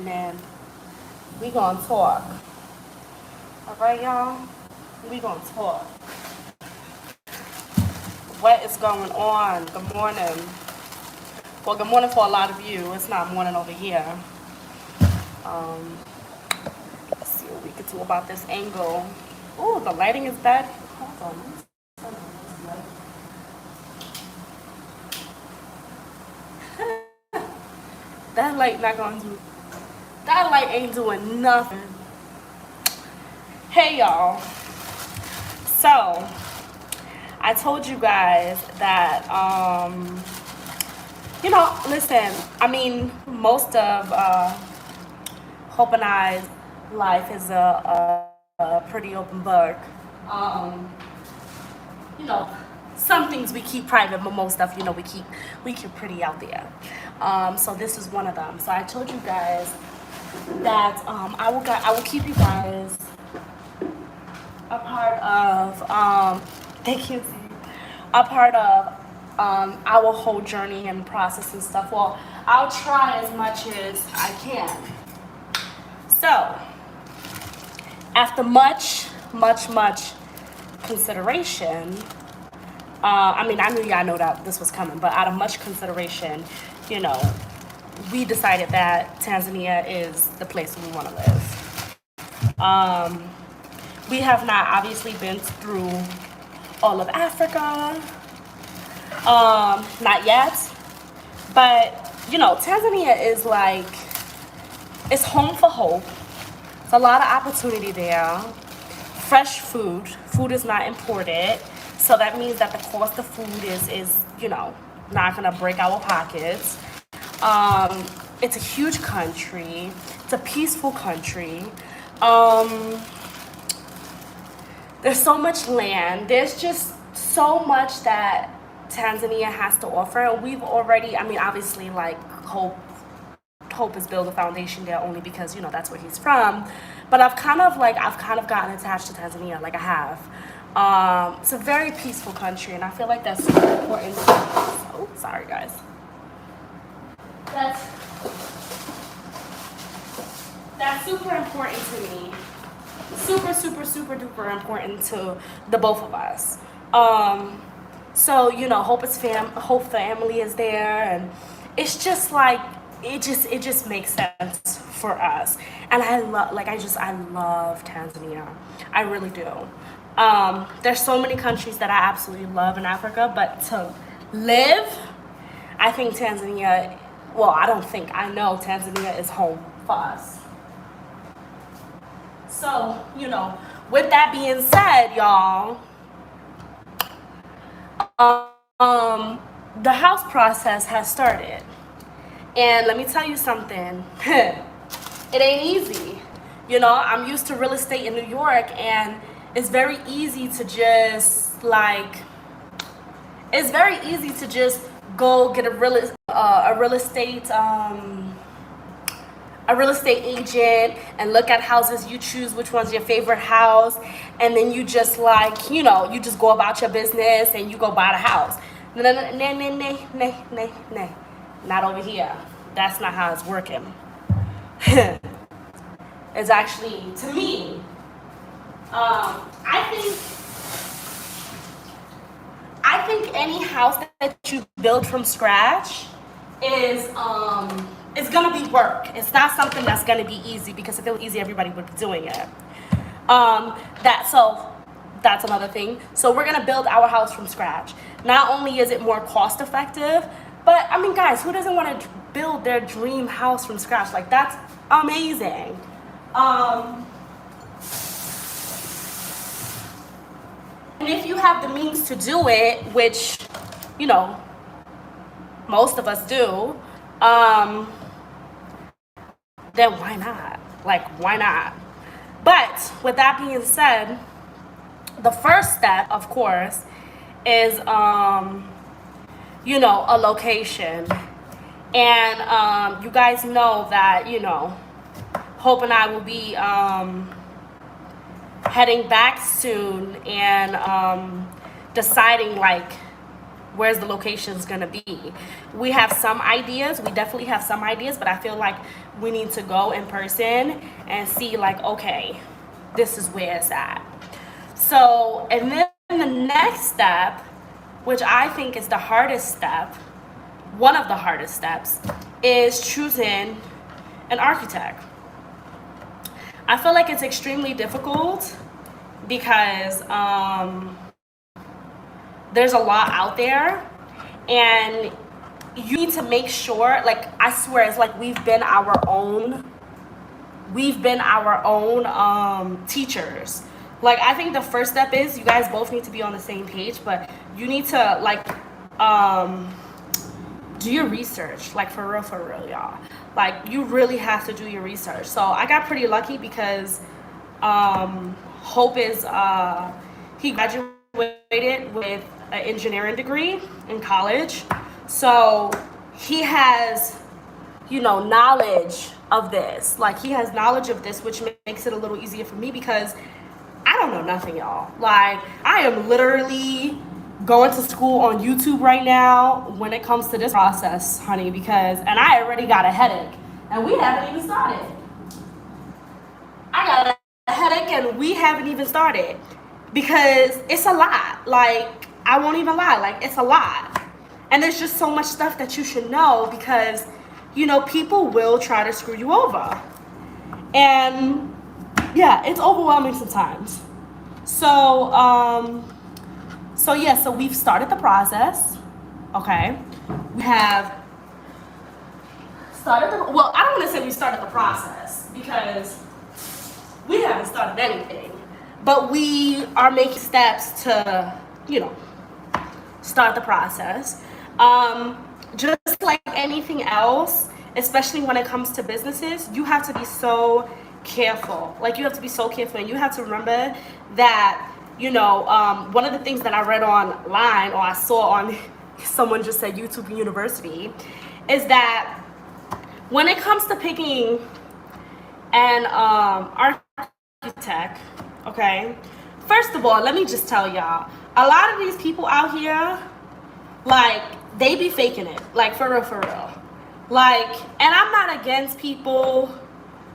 and then we gonna talk. All right, y'all? We gonna talk. What is going on? Good morning. Well, good morning for a lot of you. It's not morning over here. Um, let's see what we can do about this angle. Ooh, the lighting is bad. Hold on. That light not gonna do. That light ain't doing nothing. Hey, y'all. So, I told you guys that, listen, I mean, most of Hope and I's life is a pretty open book. Um, you know, some things we keep private, but most stuff, we keep pretty out there. So this is one of them. So I told you guys that I will keep you guys a part of thank you, a part of our whole journey and process and stuff. Well, I'll try as much as I can. So after much consideration, I knew y'all know that this was coming, but out of much consideration, you know, we decided that Tanzania is the place we want to live. We have not obviously been through all of Africa, not yet, but Tanzania is like, it's home for hope. It's a lot of opportunity there. Fresh food. Food is not imported. So that means that the cost of food is not gonna break our pockets. It's a huge country. It's a peaceful country. There's so much land. There's just so much that Tanzania has to offer. And we've already, obviously, like Hope has built a foundation there only because that's where he's from. But I've kind of gotten attached to Tanzania, like I have. It's a very peaceful country, and I feel like that's super important. Oh, sorry guys. That's super important to me. Super duper important to the both of us. So Hope family is there, and it's just like it just makes sense for us. And I love Tanzania. I really do. There's so many countries that I absolutely love in Africa, but to live, I think Tanzania. Well, I don't think I know Tanzania is home for us. So with that being said, y'all, the house process has started. And let me tell you something, it ain't easy. I'm used to real estate in New York, and it's very easy to just go get a real estate agent and look at houses. You choose which one's your favorite house, and then you just you just go about your business and you go buy the house. Nay. Not over here. That's not how it's working. It's actually, to me, I think any house that you build from scratch is gonna be work. It's not something that's gonna be easy, because if it was easy, everybody would be doing it. That's another thing. So we're gonna build our house from scratch. Not only is it more cost effective, but guys, who doesn't want to build their dream house from scratch? Like, that's amazing. And if you have the means to do it, which most of us do, then why not? Why not? But with that being said, the first step, of course, is a location. And you guys know that Hope and I will be heading back soon, and deciding where's the locations gonna be. We have some ideas, we definitely have some ideas, but I feel like we need to go in person and see like, okay, this is where it's at. So, and then the next step, which I think is the hardest step, one of the hardest steps, is choosing an architect. I feel like it's extremely difficult because there's a lot out there, and you need to make sure, like, I swear it's like we've been our own teachers. Like, I think the first step is you guys both need to be on the same page, but you need to like do your research, like for real, y'all. Like, you really have to do your research. So I got pretty lucky because Hope is he graduated with an engineering degree in college, so he has, you know, knowledge of this. Like, he has knowledge of this, which makes it a little easier for me because I don't know nothing, y'all. Like, I am literally going to school on YouTube right now when it comes to this process, honey, because, and I already got a headache, and we haven't even started. I got a headache, and we haven't even started because it's a lot. Like, I won't even lie, like, it's a lot. And there's just so much stuff that you should know because, you know, people will try to screw you over. And yeah, it's overwhelming sometimes. So, so we've started the process. Okay. We have started the, well, I don't want to say we started the process because we haven't started anything, but we are making steps to, you know, start the process. Just like anything else, especially when it comes to businesses, you have to be so careful. Like, you have to be so careful, and you have to remember that, you know, one of the things that I read online, or I saw on, someone just said YouTube University, is that when it comes to picking an architect, okay, first of all, let me just tell y'all, a lot of these people out here, like, they be faking it, like, for real. Like, and I'm not against people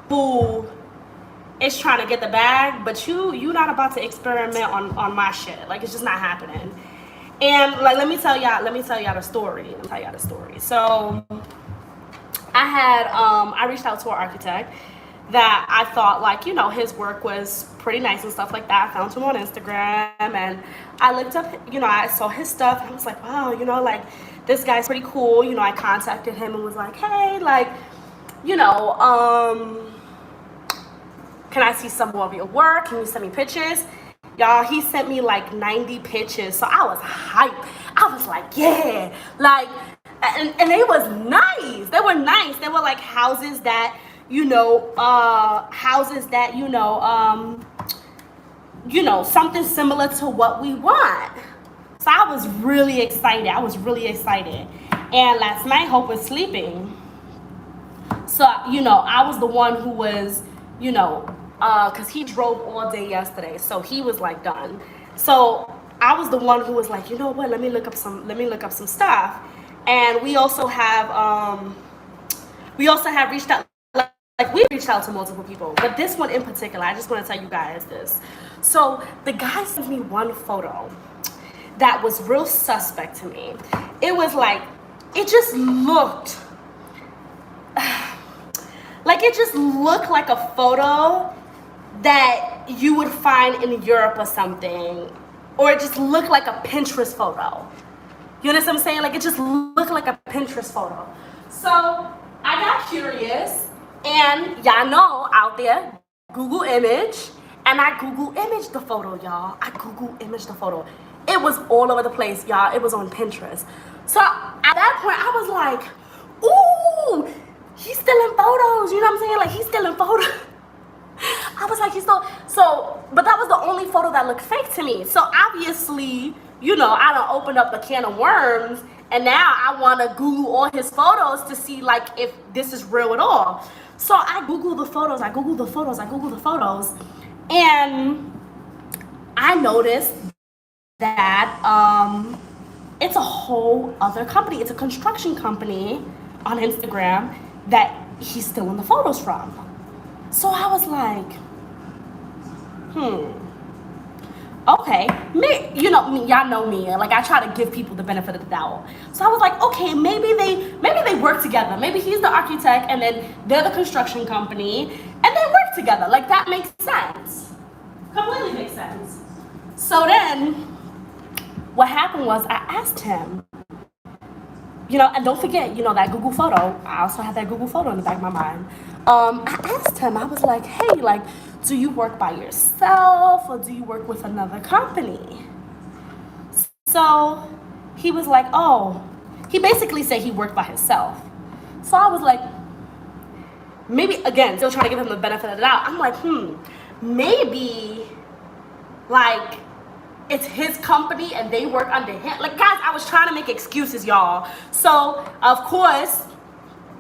who is trying to get the bag, but you not about to experiment on my shit. Like, it's just not happening. And like, let me tell y'all the story. So I reached out to an architect that I thought, like, you know, his work was pretty nice and stuff like that. I found him on Instagram, and I looked up, you know, I saw his stuff, and I was like, wow, you know, like, this guy's pretty cool. You know, I contacted him and was like, hey, like, you know, can I see some more of your work? Can you send me pictures? Y'all, he sent me like 90 pictures. So I was hyped. I was like, yeah. Like, and they was nice. They were nice. They were like houses that, you know, something similar to what we want. So I was really excited. And last night, Hope was sleeping. So, you know, I was the one who was, you know, because he drove all day yesterday. So he was like done. So I was the one who was like, you know what, let me look up some stuff. And we also have reached out, like we reached out to multiple people. But this one in particular, I just want to tell you guys this. So the guy sent me one photo that was real suspect to me. It was like, it just looked like a photo that you would find in Europe or something, or it just looked like a Pinterest photo. You understand what I'm saying? Like, it just looked like a Pinterest photo. So I got curious, and y'all know out there, Google image, and I Google imaged the photo, y'all. It was all over the place, y'all. It was on Pinterest. So at that point, I was like, ooh, he's still in photos. You know what I'm saying? Like, he's still in photos. I was like, but that was the only photo that looked fake to me. So obviously, you know, I done opened up a can of worms, and now I want to Google all his photos to see, like, if this is real at all. So I Googled the photos, and I noticed that it's a whole other company. It's a construction company on Instagram that he's stealing the photos from. So I was like, okay, you know me, y'all know me. Like I try to give people the benefit of the doubt. So I was like, okay, maybe they work together. Maybe he's the architect and then they're the construction company and they work together. Like that makes sense. Completely makes sense. So then what happened was I asked him, you know, and don't forget, you know, that Google photo. I also have that Google photo in the back of my mind. I asked him, I was like, hey, like, do you work by yourself or do you work with another company? So he was like, oh, he basically said he worked by himself. So I was like, maybe, again, still trying to give him the benefit of the doubt. I'm like, maybe, like, it's his company and they work under him. Like, guys, I was trying to make excuses, y'all. So, of course,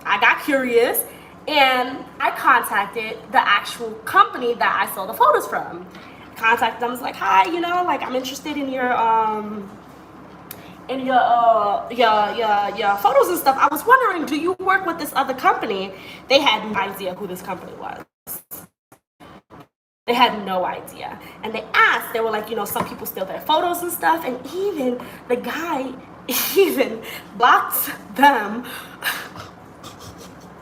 I got curious and I contacted the actual company that I saw the photos from. Contacted them, I was like, hi, you know, like, I'm interested in your photos and stuff. I was wondering, do you work with this other company? They had no idea who this company was. They had no idea. And they asked, they were like, you know, some people steal their photos and stuff. And even the guy even blocked them.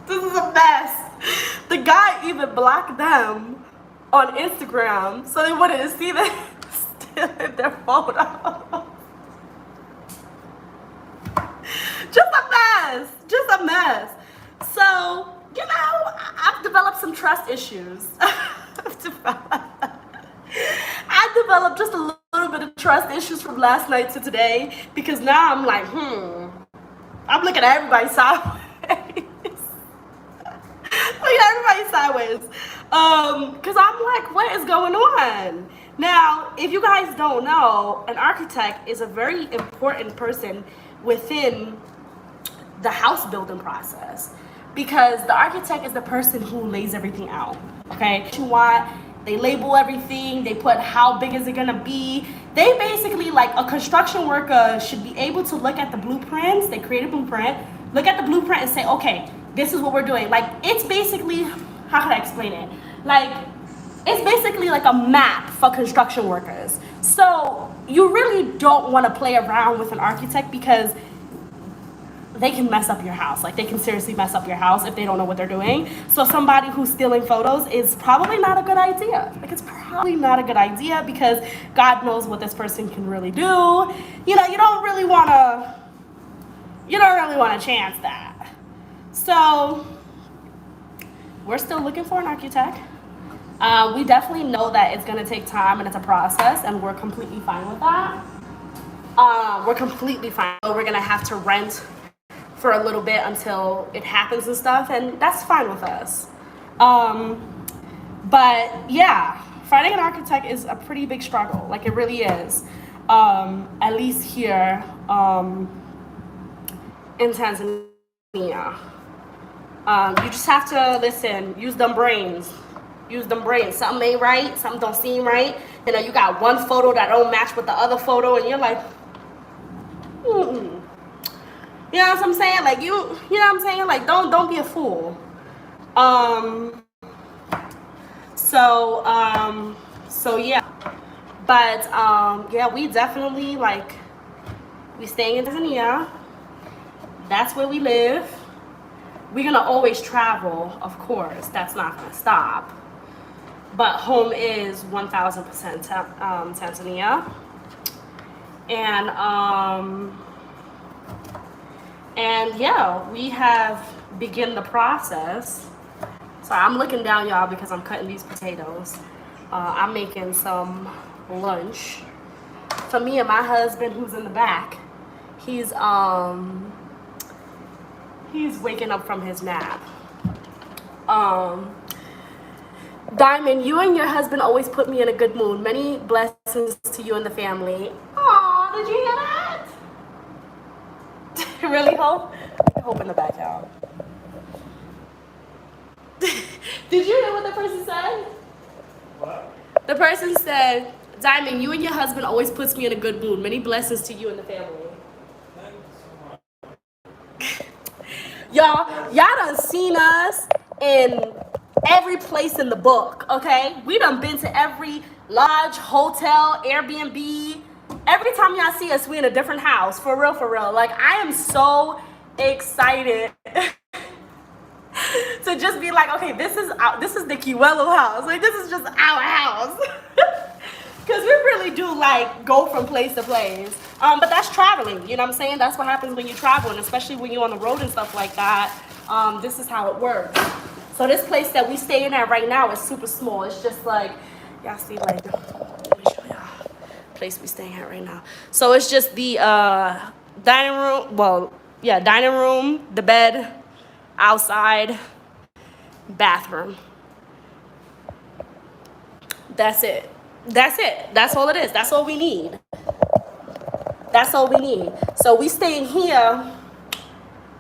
This is a mess. The guy even blocked them on Instagram so they wouldn't see them stealing their photos. Just a mess. So, you know, I've developed some trust issues. I developed just a little bit of trust issues from last night to today because now I'm like, I'm looking at everybody sideways. Looking at everybody sideways. Because I'm like, what is going on? Now, if you guys don't know, an architect is a very important person within the house building process because the architect is the person who lays everything out. Okay, what you want, they label everything, they put how big is it gonna be. They basically, like, a construction worker should be able to look at the blueprints. They create a blueprint, look at the blueprint and say, okay, this is what we're doing. Like, it's basically, how can I explain it? Like, it's basically like a map for construction workers. So you really don't want to play around with an architect because they can mess up your house. Like, they can seriously mess up your house if they don't know what they're doing. So somebody who's stealing photos is probably not a good idea. Like, it's probably not a good idea because God knows what this person can really do. You know, you don't really want to chance that. So we're still looking for an architect. We definitely know that it's going to take time and it's a process, and we're completely fine with that. We're completely fine. We're going to have to rent for a little bit until it happens and stuff, and that's fine with us. But yeah, finding an architect is a pretty big struggle. Like, it really is. At least here in Tanzania. You just have to listen, use them brains. Something ain't right, something don't seem right. You know, you got one photo that don't match with the other photo, and you're like, You know what I'm saying? Like, you know what I'm saying? Like, don't be a fool. So yeah. But yeah, we definitely, like, we staying in Tanzania. That's where we live. We're gonna always travel, of course. That's not gonna stop. But home is 1000% Tanzania. And yeah, we have begun the process. So I'm looking down, y'all, because I'm cutting these potatoes. I'm making some lunch for me and my husband, who's in the back. He's waking up from his nap. Diamond, you and your husband always put me in a good mood. Many blessings to you and the family. Aw, did you hear that? Really, Hope? Hope in the back, y'all. Did you hear what the person said? What? The person said, Diamond, you and your husband always puts me in a good mood. Many blessings to you and the family. Y'all done seen us in every place in the book, okay? We done been to every lodge, hotel, Airbnb. Every time y'all see us, we in a different house. For real, for real. Like, I am so excited to just be like, okay, this is the Kiwelu house. Like, this is just our house. Because we really do, like, go from place to place. But that's traveling, you know what I'm saying? That's what happens when you travel, and especially when you're on the road and stuff like that. This is how it works. So this place that we staying at right now is super small. It's just like, y'all see, like, let me show y'all the place we staying at right now. So it's just the dining room, well, yeah, dining room, the bed, outside, bathroom. That's it. That's it. That's all it is. That's all we need. That's all we need. So we staying here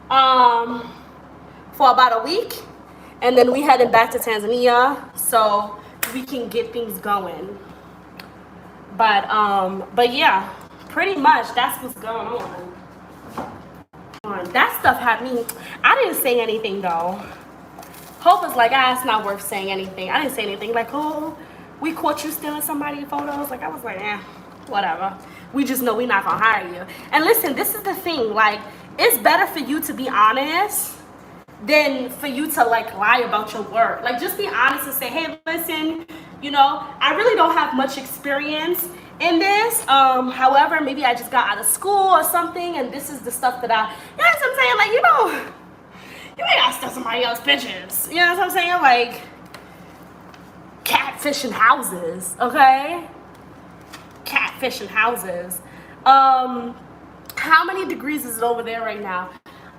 for about a week, and then we heading back to Tanzania so we can get things going. But yeah, pretty much that's what's going on. That stuff had me. I didn't say anything though. Hope is like, it's not worth saying anything. I didn't say anything like, oh, we caught you stealing somebody's photos. Like, I was like, whatever. We just know we're not gonna hire you. And listen, this is the thing. Like, it's better for you to be honest than for you to like lie about your work. Like, just be honest and say, hey, listen, you know, I really don't have much experience in this. However, maybe I just got out of school or something, and this is the stuff that you know what I'm saying? Like, you ain't gotta steal somebody else's pictures. You know what I'm saying? Like, catfishing houses, okay? Catfishing houses. How many degrees is it over there right now?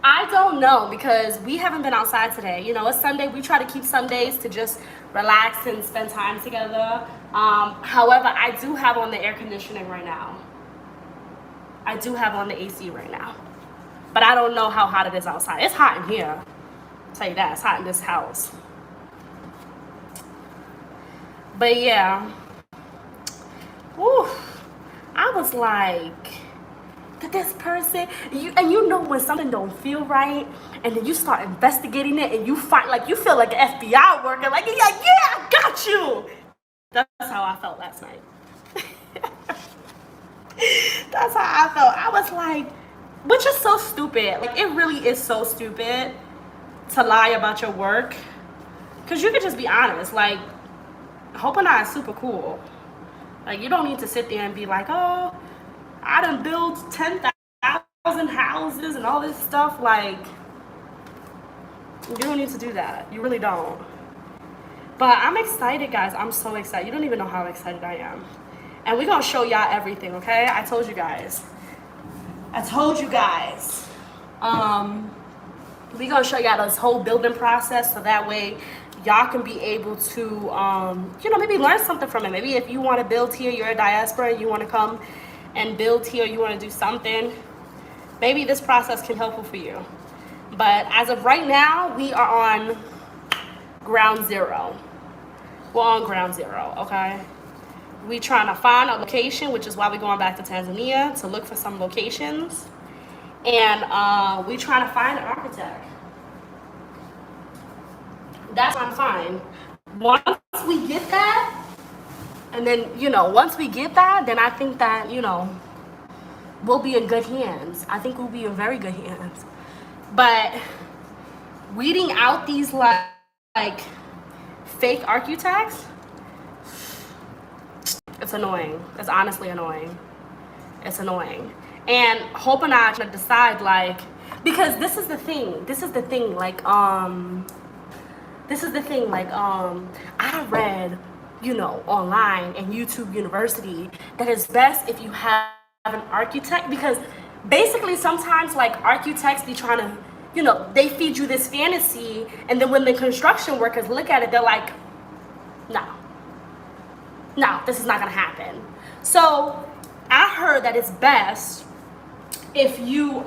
I don't know, because we haven't been outside today. You know, it's Sunday. We try to keep Sundays to just relax and spend time together. However, I do have on the air conditioning right now. I do have on the AC right now. But I don't know how hot it is outside. It's hot in here. I'll tell you that. It's hot in this house. But yeah. Whew. I was like, did this person, you know when something don't feel right, and then you start investigating it, and you find, like, you feel like an FBI worker, like, yeah, I got you. That's how I felt last night. That's how I felt. I was like, which is so stupid. Like, it really is so stupid to lie about your work, because you could just be honest. Like, Hope and I is super cool. Like, you don't need to sit there and be like, oh, I done built 10,000 houses and all this stuff. Like, you don't need to do that. You really don't. But I'm excited, guys. I'm so excited. You don't even know how excited I am. And we're going to show y'all everything, okay? I told you guys. We're going to show y'all this whole building process, so that way y'all can be able to, you know, maybe learn something from it. Maybe if you want to build here, you're a diaspora, and you want to come and build here, you want to do something, maybe this process can help for you. But as of right now, we are on ground zero. We're on ground zero, okay? We trying to find a location, which is why we're going back to Tanzania to look for some locations. And we trying to find an architect. That's what I'm fine. Once we get that, and then, you know, once we get that, then I think that, you know, we'll be in good hands. I think we'll be in very good hands. But weeding out these like fake architects, it's annoying. It's honestly annoying. It's annoying. And Hope and I are trying to decide, like, because this is the thing, like, I read, you know, online and YouTube University that it's best if you have an architect, because basically sometimes, like, architects be trying to, you know, they feed you this fantasy, and then when the construction workers look at it, they're like, no, this is not gonna happen. So I heard that it's best if you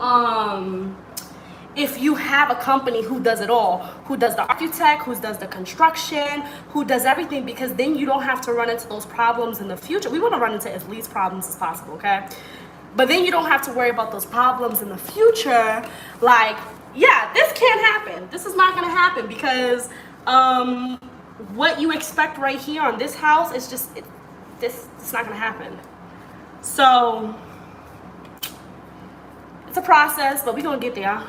have a company who does it all, who does the architect, who does the construction, who does everything, because then you don't have to run into those problems in the future. We want to run into as least problems as possible, okay? But then you don't have to worry about those problems in the future, like yeah, this can't happen. This is not gonna happen because what you expect right here on this house is just it's not gonna happen. So it's a process, but we're gonna get there.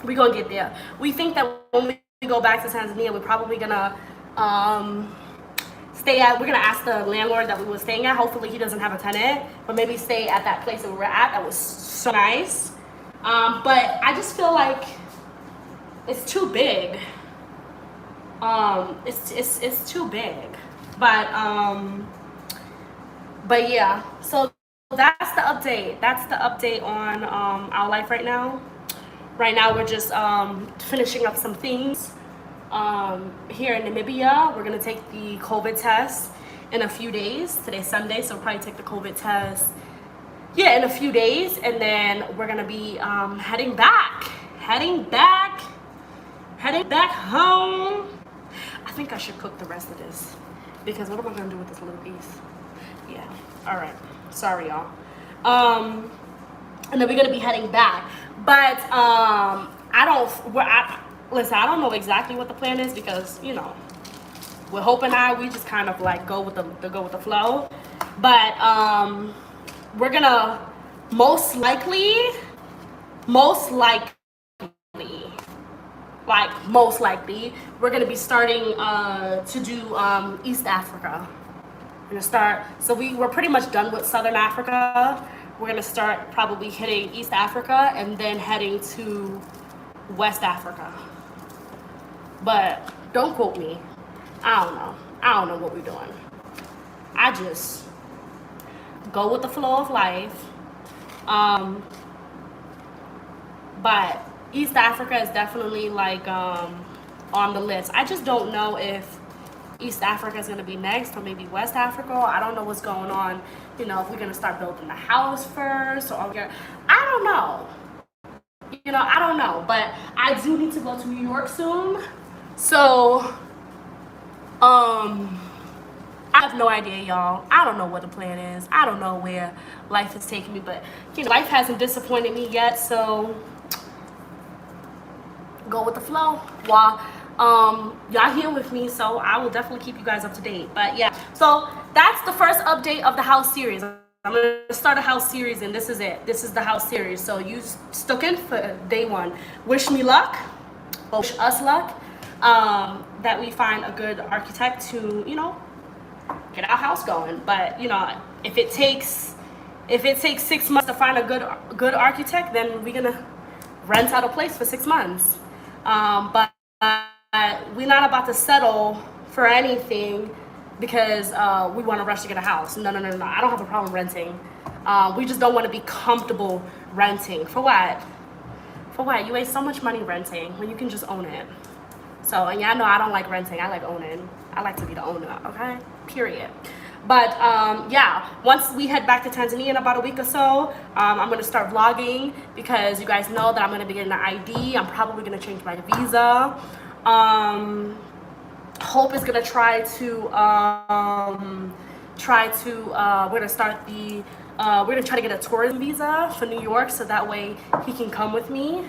We're gonna get there. We think that when we go back to Tanzania, we're probably gonna we're gonna ask the landlord that we were staying at. Hopefully he doesn't have a tenant, but maybe stay at that place that we were at. That was so nice. But I just feel like it's too big. It's too big. But yeah, so that's the update. That's the update on our life right now. Right now we're just finishing up some things. Here in Namibia, we're gonna take the COVID test in a few days. Today's Sunday, so we'll probably take the COVID test, yeah, in a few days, and then we're gonna be heading back home. I think I should cook the rest of this because what am I gonna do with this little piece? Yeah. All right. Sorry, y'all. And then we're gonna be heading back, but listen, I don't know exactly what the plan is because, you know, with Hope and I, we just kind of like go with the flow. But we're gonna most likely, we're gonna be starting to do East Africa. We're gonna start. So we're pretty much done with Southern Africa. We're gonna start probably hitting East Africa and then heading to West Africa. But don't quote me. I don't know what we're doing. I just go with the flow of life. But East Africa is definitely like on the list. I just don't know if East Africa is going to be next or maybe West Africa. I don't know what's going on. You know, if we're going to start building the house first or I don't know. You know, I don't know. But I do need to go to New York soon. So, I have no idea, y'all. I don't know what the plan is. I don't know where life is taking me. But, you know, life hasn't disappointed me yet. So, go with the flow. While y'all here with me, so I will definitely keep you guys up to date. But yeah, so that's the first update of the house series. I'm gonna start a house series, and this is it. This is the house series. So you stuck in for day one. Wish me luck, or wish us luck, that we find a good architect to, you know, get our house going. But you know, if it takes 6 months to find a good architect, then we're gonna rent out a place for 6 months. But we're not about to settle for anything because we want to rush to get a house. No. I don't have a problem renting. We just don't want to be comfortable renting. For what? You waste so much money renting when you can just own it. So, and y'all know I don't like renting. I like owning. I like to be the owner, okay? Period. But yeah, once we head back to Tanzania in about a week or so, I'm going to start vlogging because you guys know that I'm going to be getting an ID. I'm probably going to change my visa. Hope is going to try to we're going to start we're going to try to get a tourism visa for New York so that way he can come with me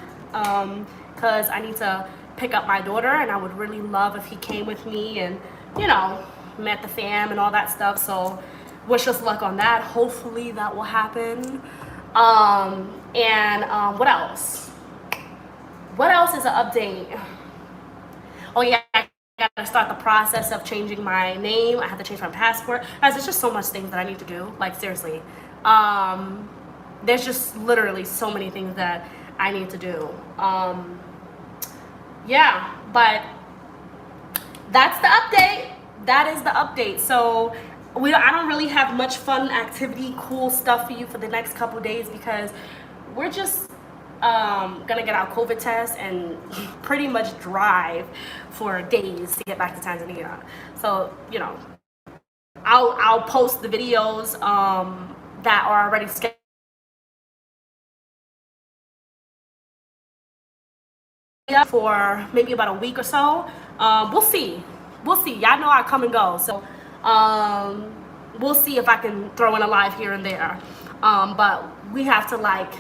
because I need to pick up my daughter and I would really love if he came with me and, you know, met the fam and all that stuff. So wish us luck on that. Hopefully that will happen. What else is an update? Oh yeah, I gotta start the process of changing my name. I have to change my passport. Guys, there's just so much things that I need to do, like seriously. There's just literally so many things that I need to do. Yeah, but that's the update. That is the update. So I don't really have much fun activity, cool stuff for you for the next couple days because we're just gonna get our COVID test and pretty much drive for days to get back to Tanzania. So, you know, I'll post the videos that are already scheduled for maybe about a week or so. We'll see. Y'all know I come and go, so we'll see if I can throw in a live here and there. But we have to, like,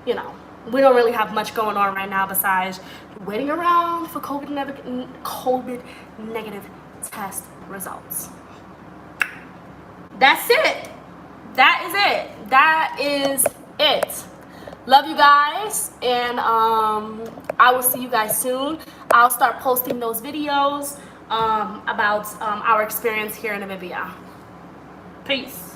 you know, we don't really have much going on right now besides waiting around for COVID negative test results. That's it. That is it. That is it. Love you guys, and I will see you guys soon. I'll start posting those videos about our experience here in Namibia. Peace.